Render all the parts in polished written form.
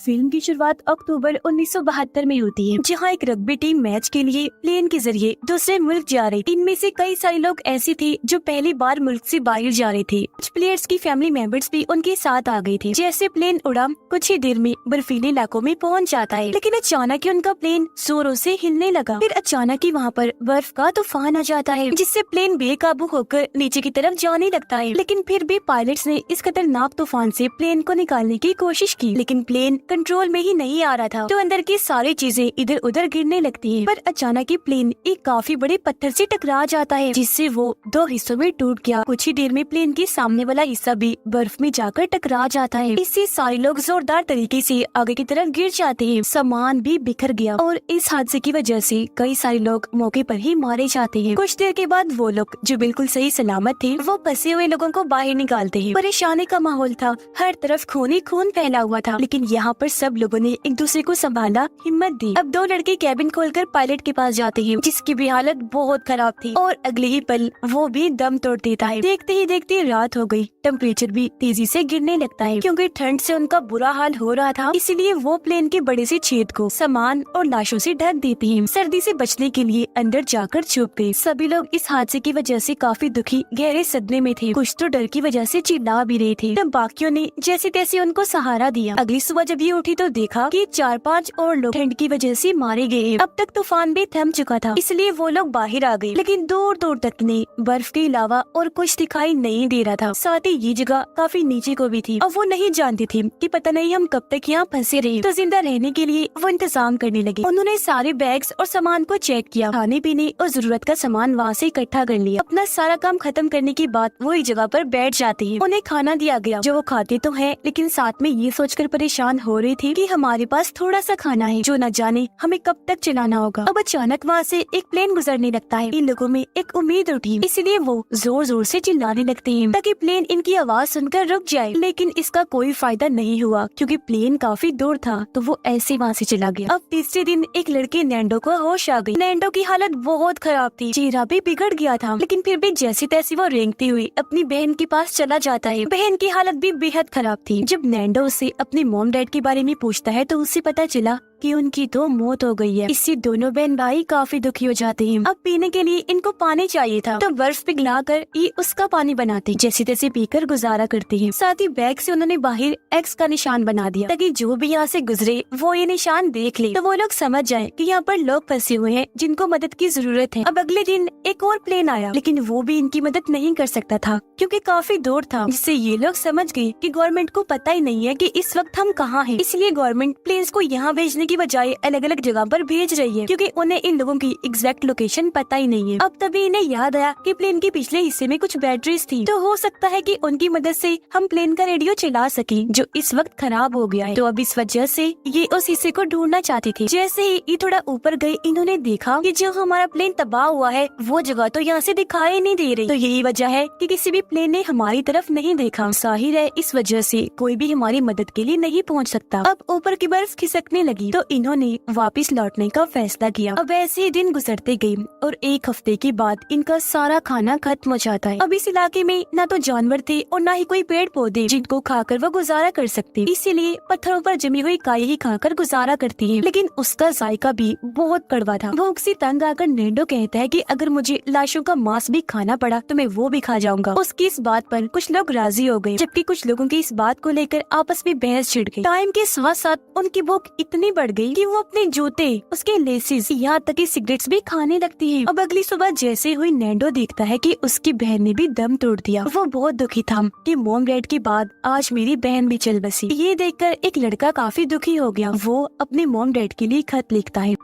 Film की शुरुआत अक्टूबर 1972 में होती है, जहां एक रग्बी टीम मैच के लिए प्लेन के जरिए दूसरे मुल्क जा रही थी। इनमें से कई सारे लोग ऐसे थे जो पहली बार मुल्क से बाहर जा रहे थे। कुछ प्लेयर्स की फैमिली मेंबर्स भी उनके साथ आ गए थे। जैसे प्लेन उड़ा, कुछ ही देर में बर्फीले इलाकों में पहुंच जाता है, लेकिन अचानक ही उनका प्लेन जोरों से हिलने लगा। फिर अचानक ही वहाँ पर बर्फ का तूफान आ जाता है, जिससे प्लेन बेकाबू होकर नीचे की तरफ जाने लगता है। लेकिन फिर भी पायलट्स ने इस खतरनाक तूफान से प्लेन को निकालने की कोशिश की, लेकिन प्लेन कंट्रोल में ही नहीं आ रहा था, तो अंदर की सारी चीजें इधर उधर गिरने लगती हैं। पर अचानक ही प्लेन एक काफी बड़े पत्थर से टकरा जाता है, जिससे वो दो हिस्सों में टूट गया। कुछ ही देर में प्लेन के सामने वाला हिस्सा भी बर्फ में जाकर टकरा जाता है। इससे सारे लोग जोरदार तरीके से आगे की तरफ गिर जाते हैं। सामान भी बिखर गया और इस हादसे की वजह से कई सारे लोग मौके पर ही मारे जाते हैं। कुछ देर के बाद वो लोग जो बिल्कुल सही सलामत थे, वो फंसे हुए लोगों को बाहर निकालते हैं। परेशानी का माहौल था, हर तरफ खून ही खून फैला हुआ था, लेकिन यहाँ पर सब लोगों ने एक दूसरे को संभाला, हिम्मत दी। अब दो लड़के कैबिन खोलकर पायलट के पास जाते हैं, जिसकी भी हालत बहुत खराब थी, और अगले ही पल वो भी दम तोड़ देता है। देखते ही देखते रात हो गई। टेम्परेचर भी तेजी से गिरने लगता है, क्योंकि ठंड से उनका बुरा हाल हो रहा था। इसलिए वो प्लेन के बड़े से छेद को सामान और लाशों से ढक देते हैं। सर्दी से बचने के लिए अंदर जाकर छुप गए। सभी लोग इस हादसे की वजह से काफी दुखी, गहरे सदमे में थे। कुछ तो डर की वजह से चिल्ला भी रहे थे। तब बाकियों ने जैसे तैसे उनको सहारा दिया। अगली सुबह जब ये उठी तो देखा कि 4-5 और लोग ठंड की वजह से मारे गए। अब तक तूफान भी थम चुका था, इसलिए वो लोग बाहर आ गए, लेकिन दूर दूर तक ने बर्फ के अलावा और कुछ दिखाई नहीं दे रहा था। साथ ही ये जगह काफी नीचे को भी थी, और वो नहीं जानती थी कि पता नहीं हम कब तक यहाँ फंसे रहे। तो जिंदा रहने के लिए वो इंतजाम करने लगे। उन्होंने सारे बैग्स और सामान को चेक किया, खाने पीने और जरूरत का सामान वहाँ से इकट्ठा कर लिया। अपना सारा काम खत्म करने के बाद वो एक जगह पर बैठ जाते हैं। उन्हें खाना दिया गया, जो वो खाते तो है, लेकिन साथ में ये सोचकर परेशान हो रही थी कि हमारे पास थोड़ा सा खाना है, जो न जाने हमें कब तक चलाना होगा। अब अचानक वहाँ से एक प्लेन गुजरने लगता है। इन लोगों में एक उम्मीद उठी, इसलिए वो जोर जोर से चिल्लाने लगते हैं ताकि प्लेन इनकी आवाज सुनकर रुक जाए। लेकिन इसका कोई फायदा नहीं हुआ, क्योंकि प्लेन काफी दूर था, तो वो ऐसे वहाँ से चला गया। अब तीसरे दिन एक लड़के नैंडो को होश आ गई। नैंडो की हालत बहुत खराब थी, चेहरा भी बिगड़ गया था, लेकिन फिर भी जैसी तैसी वो रेंगते हुए अपनी बहन के पास चला जाता है। बहन की हालत भी बेहद खराब थी। जब नैंडो उससे अपने मॉम डैड के बारे में पूछता है, तो उससे पता चला कि उनकी तो मौत हो गई है। इससे दोनों बहन भाई काफी दुखी हो जाते हैं। अब पीने के लिए इनको पानी चाहिए था, तो बर्फ पिघलाकर ये उसका पानी बनाते, जैसे तैसे पीकर गुजारा करते हैं। साथ ही बैग से उन्होंने बाहर एक्स का निशान बना दिया, ताकि जो भी यहाँ से गुजरे वो ये निशान देख ले, तो वो लोग समझ जाए कि यहाँ पर लोग फंसे हुए हैं जिनको मदद की जरूरत है। अब अगले दिन एक और प्लेन आया, लेकिन वो भी इनकी मदद नहीं कर सकता था, क्योंकि काफी दूर था, जिससे ये लोग समझ गए कि गवर्नमेंट को पता ही नहीं है कि इस वक्त हम कहाँ हैं। इसलिए गवर्नमेंट प्लेन्स को यहाँ भेजने की बजाय अलग अलग जगह पर भेज रही है, क्योंकि उन्हें इन लोगों की एग्जैक्ट लोकेशन पता ही नहीं है। अब तभी इन्हें याद आया कि प्लेन के पिछले हिस्से में कुछ बैटरीज थी, तो हो सकता है कि उनकी मदद से हम प्लेन का रेडियो चला सकें, जो इस वक्त खराब हो गया है। तो अब इस वजह से ये उस हिस्से को ढूंढना चाहते थे। जैसे ही ये थोड़ा ऊपर गए, इन्होंने देखा कि जो हमारा प्लेन तबाह हुआ है, वो जगह तो यहाँ से दिखाई नहीं दे रही। तो यही वजह है कि किसी भी प्लेन ने हमारी तरफ नहीं देखा। जाहिर है इस वजह से कोई भी हमारी मदद के लिए नहीं पहुँच सकता। अब ऊपर की बर्फ खिसकने लगी, तो इन्होंने वापस लौटने का फैसला किया। अब ऐसे ही दिन गुजरते गए, और एक हफ्ते के बाद इनका सारा खाना खत्म हो जाता है। अब इस इलाके में न तो जानवर थे और न ही कोई पेड़ पौधे जिनको खाकर वो गुजारा कर सकते, इसीलिए पत्थरों पर जमी हुई काई ही खाकर गुजारा करती है। लेकिन उसका जायका भी बहुत कड़वा था। भूख से तंग आकर नैंडो कहता है कि अगर मुझे लाशों का मांस भी खाना पड़ा तो मैं वो भी खा जाऊंगा। उसकी इस बात पर कुछ लोग राजी हो गए, जबकि कुछ लोगों की इस बात को लेकर आपस में बहस छिड़ गई। टाइम के साथ साथ उनकी भूख इतनी बढ़ गई कि वो अपने जूते, उसके लेसेस, यहाँ तक कि सिगरेट्स भी खाने लगती है। अब अगली सुबह जैसे हुई नैंडो देखता है कि उसकी बहन ने भी दम तोड़ दिया। वो बहुत दुखी था कि मॉम डैड के बाद आज मेरी बहन भी चल बसी। ये देखकर एक लड़का काफी दुखी हो गया। वो अपने मॉम डैड के लिए खत लिखता है।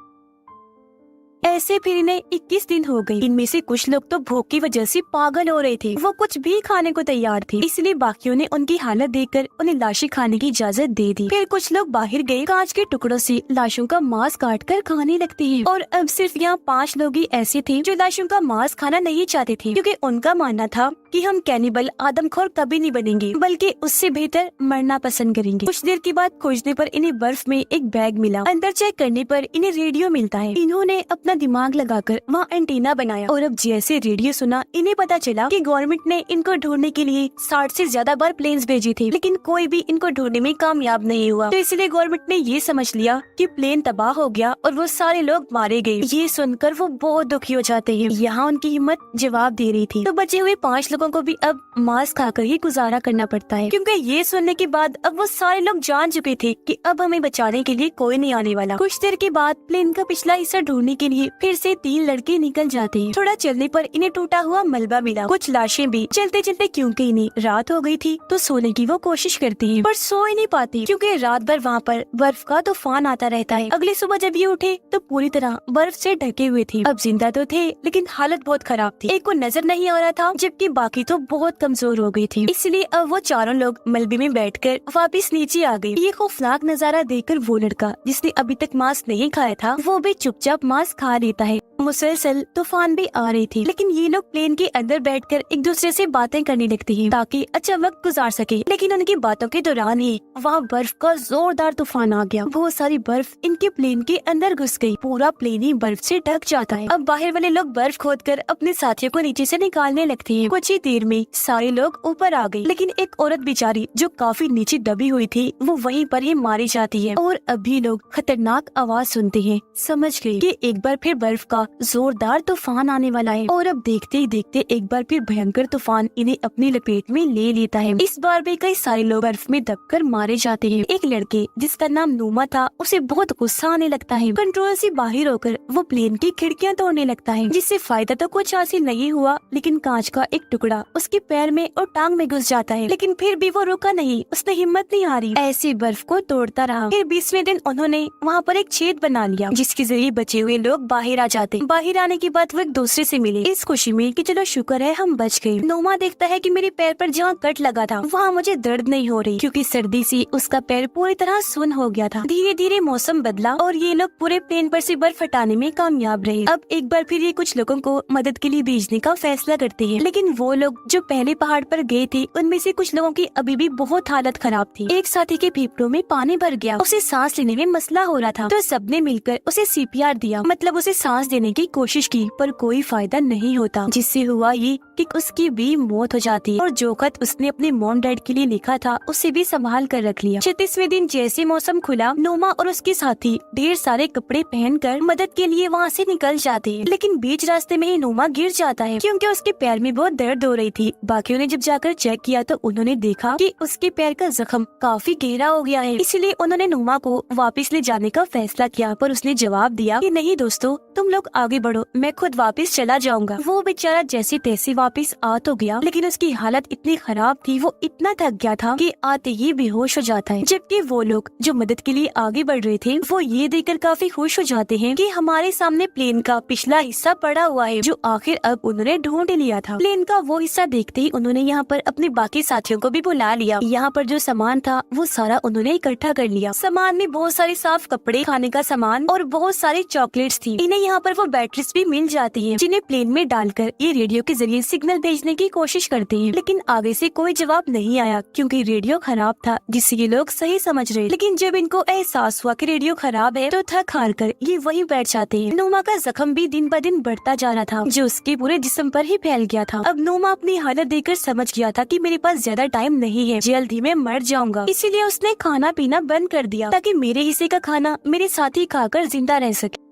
ऐसे फिर इन्हें 21 दिन हो गए। इनमें से कुछ लोग तो भूख की वजह से पागल हो रहे थे, वो कुछ भी खाने को तैयार थे, इसलिए बाकियों ने उनकी हालत देखकर उन्हें लाशें खाने की इजाजत दे दी। फिर कुछ लोग बाहर गए, कांच के टुकड़ों से लाशों का मांस काट कर खाने लगते हैं। और अब सिर्फ यहाँ 5 लोग ही ऐसे थे जो लाशों का मांस खाना नहीं चाहते थे, क्योंकि उनका मानना था कि हम कैनिबल आदमखोर कभी नहीं बनेंगे, बल्कि उससे बेहतर मरना पसंद करेंगे। कुछ देर के बाद खोजने पर इन्हें बर्फ में एक बैग मिला। अंदर चेक करने पर इन्हें रेडियो मिलता है। इन्होंने अपना दिमाग लगाकर वहाँ एंटीना बनाया और अब जैसे रेडियो सुना, इन्हें पता चला कि गवर्नमेंट ने इनको ढूंढने के लिए 60 से ज्यादा बार प्लेन्स भेजे थे, लेकिन कोई भी इनको ढूंढने में कामयाब नहीं हुआ। तो इसलिए गवर्नमेंट ने ये समझ लिया कि प्लेन तबाह हो गया और वो सारे लोग मारे गए। ये सुनकर वो बहुत दुखी हो जाते हैं। यहाँ उनकी हिम्मत जवाब दे रही थी। तो बचे हुए 5 लोगों को भी अब मांस खाकर ही गुजारा करना पड़ता है, क्योंकि ये सुनने के बाद अब वो सारे लोग जान चुके थे कि अब हमें बचाने के लिए कोई नहीं आने वाला। कुछ देर के बाद प्लेन का पिछला हिस्सा ढूंढने के लिए फिर से 3 लड़के निकल जाते हैं। थोड़ा चलने पर इन्हें टूटा हुआ मलबा मिला, कुछ लाशें भी। चलते चलते क्योंकि इन्हें रात हो गई थी तो सोने की वो कोशिश करते हैं, पर सो ही नहीं पाती क्योंकि रात भर वहाँ पर बर्फ का तूफान आता रहता है। अगली सुबह जब ये उठे तो पूरी तरह बर्फ से ढके हुए थे। अब जिंदा तो थे, लेकिन हालत बहुत खराब थी। एक को नजर नहीं आ रहा था, जबकि बाकी तो बहुत कमजोर हो गई थी। इसलिए अब वो चारों लोग मलबे में बैठकर वापस नीचे आ गए। ये खौफनाक नजारा देखकर वो लड़का जिसने अभी तक मांस नहीं खाया था, वो भी चुपचाप मांस खा लेता है। मुसलसल तूफान भी आ रही थी, लेकिन ये लोग प्लेन के अंदर बैठकर एक दूसरे से बातें करने लगते हैं ताकि अच्छा वक्त गुजार सके। लेकिन उनकी बातों के दौरान ही वहाँ बर्फ का जोरदार तूफान आ गया। बहुत सारी बर्फ इनके प्लेन के अंदर घुस गई। पूरा प्लेन ही बर्फ से ढक जाता है। अब बाहर वाले लोग बर्फ खोदकर अपने साथियों को नीचे से निकालने लगते हैं। कुछ ही देर में सारे लोग ऊपर आ गए, लेकिन एक औरत बेचारी जो काफी नीचे दबी हुई थी, वो वहीं पर ही मारी जाती है। और अभी लोग खतरनाक आवाज सुनते हैं, समझ गए कि एक बार फिर बर्फ का जोरदार तूफान आने वाला है। और अब देखते ही देखते एक बार फिर भयंकर तूफान इन्हें अपनी लपेट में ले लेता है। इस बार भी कई सारे लोग बर्फ में दबकर मारे जाते हैं। एक लड़के जिसका नाम नूमा था, उसे बहुत गुस्सा आने लगता है। कंट्रोल से बाहर होकर वो प्लेन की खिड़कियां तोड़ने लगता है, जिससे फायदा तो कुछ हासिल नहीं हुआ, लेकिन कांच का एक टुकड़ा उसके पैर में और टांग में घुस जाता है। लेकिन फिर भी वो रुका नहीं, उसने हिम्मत नहीं हारी, ऐसे बर्फ को तोड़ता रहा। फिर 20वें दिन उन्होंने वहाँ पर एक छेद बना लिया, जिसके जरिए बचे हुए लोग बाहर आ जाते। बाहर आने के बाद वो एक दूसरे से मिले, इस खुशी में कि चलो शुक्र है हम बच गए। नोमा देखता है कि मेरे पैर पर जहाँ कट लगा था वहाँ मुझे दर्द नहीं हो रही, क्योंकि सर्दी से उसका पैर पूरी तरह सुन्न हो गया था। धीरे धीरे मौसम बदला और ये लोग पूरे प्लेन पर से बर्फ हटाने में कामयाब रहे। अब एक बार फिर ये कुछ लोगों को मदद के लिए भेजने का फैसला करते हैं, लेकिन वो लोग जो पहले पहाड़ पर गए थे, उनमें से कुछ लोगों की अभी भी बहुत हालत खराब थी। एक साथी के फेफड़ों में पानी भर गया, उसे सांस लेने में मसला हो रहा था, तो सबने मिलकर उसे सीपीआर दिया, मतलब उसे सांस देने की कोशिश की, पर कोई फायदा नहीं होता। जिससे हुआ ये कि उसकी भी मौत हो जाती है। और जो खत उसने अपने मॉम डैड के लिए लिखा था, उसे भी संभाल कर रख लिया। 36वें दिन जैसे मौसम खुला, नोमा और उसके साथी ढेर सारे कपड़े पहनकर मदद के लिए वहाँ से निकल जाते हैं। लेकिन बीच रास्ते में ही नोमा गिर जाता है, क्योंकि उसके पैर में बहुत दर्द हो रही थी। बाकियों ने जब जाकर चेक किया तो उन्होंने देखा कि उसके पैर का जख्म काफी गहरा हो गया है। इसलिए उन्होंने नोमा को वापस ले जाने का फैसला किया, पर उसने जवाब दिया कि नहीं दोस्तों, तुम लोग आगे बढ़ो, मैं खुद वापस चला जाऊंगा। वो बेचारा जैसे तैसे वापस आ तो गया, लेकिन उसकी हालत इतनी खराब थी, वो इतना थक गया था कि आते ही बेहोश हो जाता है। जबकि वो लोग जो मदद के लिए आगे बढ़ रहे थे, वो ये देखकर काफी खुश हो जाते हैं कि हमारे सामने प्लेन का पिछला हिस्सा पड़ा हुआ है, जो आखिर अब उन्होंने ढूंढ लिया था। प्लेन का वो हिस्सा देखते ही उन्होंने यहाँ पर अपने बाकी साथियों को भी बुला लिया। यहाँ पर जो सामान था वो सारा उन्होंने इकट्ठा कर लिया। सामान में बहुत सारे साफ कपड़े, खाने का सामान और बहुत सारी चॉकलेट्स थी। इन्हें यहाँ पर वो बैटरीज भी मिल जाती है, जिन्हें प्लेन में डालकर ये रेडियो के जरिए सिग्नल भेजने की कोशिश करते हैं। लेकिन आगे से कोई जवाब नहीं आया, क्योंकि रेडियो खराब था, जिससे ये लोग सही समझ रहे। लेकिन जब इनको एहसास हुआ कि रेडियो खराब है, तो थक हार कर ये वहीं बैठ जाते हैं। नोमा का जख्म भी दिन ब दिन बढ़ता जा रहा था, जो उसके पूरे जिस्म पर ही फैल गया था। अब नोमा अपनी हालत देखकर समझ गया था कि मेरे पास ज्यादा टाइम नहीं है, जल्द ही मैं मर जाऊंगा। इसीलिए उसने खाना पीना बंद कर दिया, ताकि मेरे हिस्से का खाना मेरे साथी खाकर जिंदा रह सके।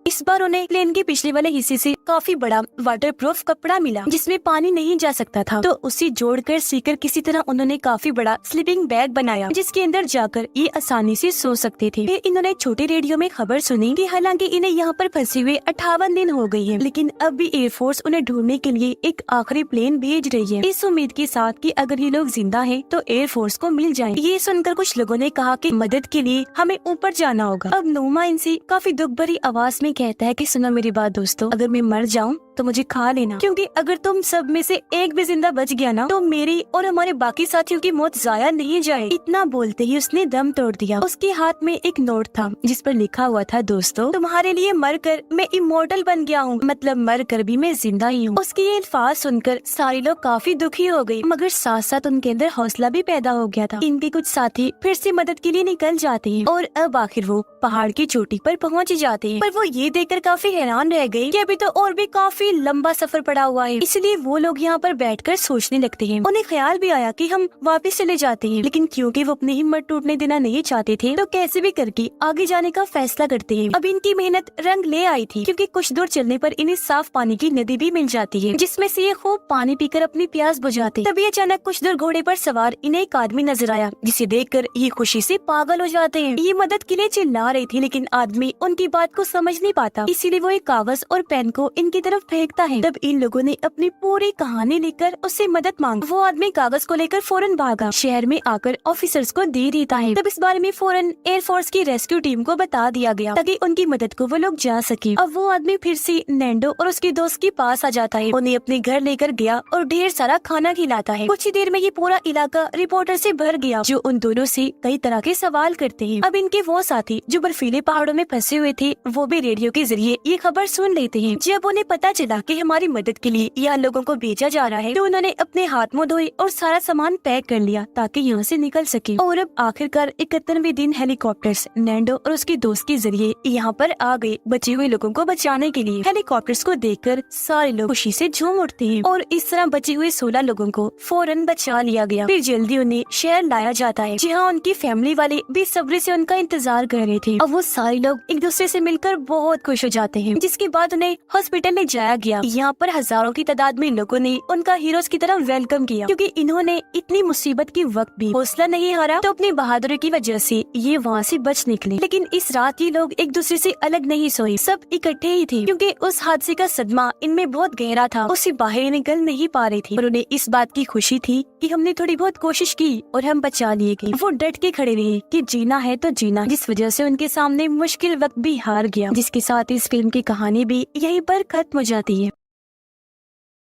इस बार उन्हें प्लेन के पिछले वाले हिस्से से काफी बड़ा वाटरप्रूफ कपड़ा मिला, जिसमें पानी नहीं जा सकता था, तो उसे जोड़कर सीकर किसी तरह उन्होंने काफी बड़ा स्लीपिंग बैग बनाया, जिसके अंदर जाकर ये आसानी से सो सकते थे। फिर इन्होंने छोटे रेडियो में खबर सुनी कि हालांकि इन्हें यहाँ पर फंसे हुए 58 दिन हो गई है, लेकिन अब भी एयरफोर्स उन्हें ढूंढने के लिए एक आखिरी प्लेन भेज रही है, इस उम्मीद के साथ कि अगर ये लोग जिंदा हैं तो एयरफोर्स को मिल जाए। ये सुनकर कुछ लोगों ने कहा कि मदद के लिए हमें ऊपर जाना होगा। अब नोमा इनसे काफी दुख भरी आवाज में कहता है कि सुनो मेरी बात दोस्तों, अगर मैं मर जाऊं तो तो मुझे खा लेना, क्योंकि अगर तुम सब में से एक भी जिंदा बच गया ना तो मेरी और हमारे बाकी साथियों की मौत जाया नहीं जाए। इतना बोलते ही उसने दम तोड़ दिया। उसके हाथ में एक नोट था जिस पर लिखा हुआ था, दोस्तों तुम्हारे लिए मरकर मैं इमोर्टल बन गया हूँ, मतलब मर कर भी मैं जिंदा ही हूँ। उसके ये अल्फाज सुनकर सारे लोग काफी दुखी हो गए, मगर साथ साथ उनके अंदर हौसला भी पैदा हो गया था। इनके कुछ साथी फिर से मदद के लिए निकल जाते हैं और अब आखिर वो पहाड़ की चोटी पर पहुँच जाते हैं। पर वो ये देखकर काफी हैरान रह गए कि अभी तो और भी काफी लंबा सफर पड़ा हुआ है, इसलिए वो लोग यहाँ पर बैठकर सोचने लगते हैं। उन्हें ख्याल भी आया कि हम वापस चले जाते हैं, लेकिन क्योंकि वो अपनी हिम्मत टूटने देना नहीं चाहते थे तो कैसे भी करके आगे जाने का फैसला करते हैं। अब इनकी मेहनत रंग ले आई थी, क्योंकि कुछ दूर चलने पर इन्हें साफ पानी की नदी भी मिल जाती है, जिसमें से ये खूब पानी पीकर अपनी प्यास बुझाते। तभी अचानक कुछ दूर घोड़े पर सवार इन्हें एक आदमी नजर आया, जिसे देखकर ये खुशी से पागल हो जाते हैं। ये मदद के लिए चिल्ला रही थी, लेकिन आदमी उनकी बात को समझ नहीं पाता, इसीलिए वो एक कागज और पेन को इनकी तरफ फेंकता है। तब इन लोगों ने अपनी पूरी कहानी लेकर उससे मदद मांगी। वो आदमी कागज को लेकर फौरन भागा, शहर में आकर ऑफिसर्स को दे देता है। तब इस बारे में फौरन एयरफोर्स की रेस्क्यू टीम को बता दिया गया ताकि उनकी मदद को वो लोग जा सके। अब वो आदमी फिर से नैंडो और उसके दोस्त के पास आ जाता है, उन्हें अपने घर लेकर गया और ढेर सारा खाना खिलाता है। कुछ ही देर में ये पूरा इलाका रिपोर्टर से भर गया, जो उन दोनों से कई तरह के सवाल करते हैं। अब इनके वो साथी जो बर्फीले पहाड़ों में फंसे हुए थे, वो भी रेडियो के जरिए ये खबर सुन लेते हैं। जब उन्हें पता चला कि हमारी मदद के लिए यहाँ लोगों को भेजा जा रहा है, तो उन्होंने अपने हाथ मुंह धोए और सारा सामान पैक कर लिया ताकि यहाँ से निकल सके। और अब आखिरकार 71वें दिन हेलीकॉप्टर्स नैंडो और उसके दोस्त के जरिए यहाँ पर आ गए बचे हुए लोगों को बचाने के लिए। हेलीकॉप्टर्स को देखकर सारे लोग खुशी से झूम उठते हैं और इस तरह बचे हुए 16 लोगों को फौरन बचा लिया गया। फिर जल्दी उन्हें शहर लाया जाता है, जहाँ उनकी फैमिली वाले बेसब्री से उनका इंतजार कर रहे थे। अब वो सारे लोग एक दूसरे से मिलकर बहुत खुश हो जाते हैं, जिसके बाद उन्हें हॉस्पिटल ले जाया गया। यहाँ पर हजारों की तादाद में लोगों ने उनका हीरोज की तरह वेलकम किया, क्योंकि इन्होंने इतनी मुसीबत के वक्त भी हौसला नहीं हारा, तो अपनी बहादुरी की वजह से ये वहाँ से बच निकले। लेकिन इस रात ये लोग एक दूसरे से अलग नहीं सोए, सब इकट्ठे ही थे, क्योंकि उस हादसे का सदमा इनमें बहुत गहरा था, उससे बाहर निकल नहीं पा रहे थे। और उन्हें इस बात की खुशी थी कि हमने थोड़ी बहुत कोशिश की और हम बचा लिए गए। वो डट के खड़े रहे कि जीना है तो जीना, जिस वजह से उनके सामने मुश्किल वक्त भी हार गया। जिसके साथ इस फिल्म की कहानी भी यहीं पर खत्म हो जाती है।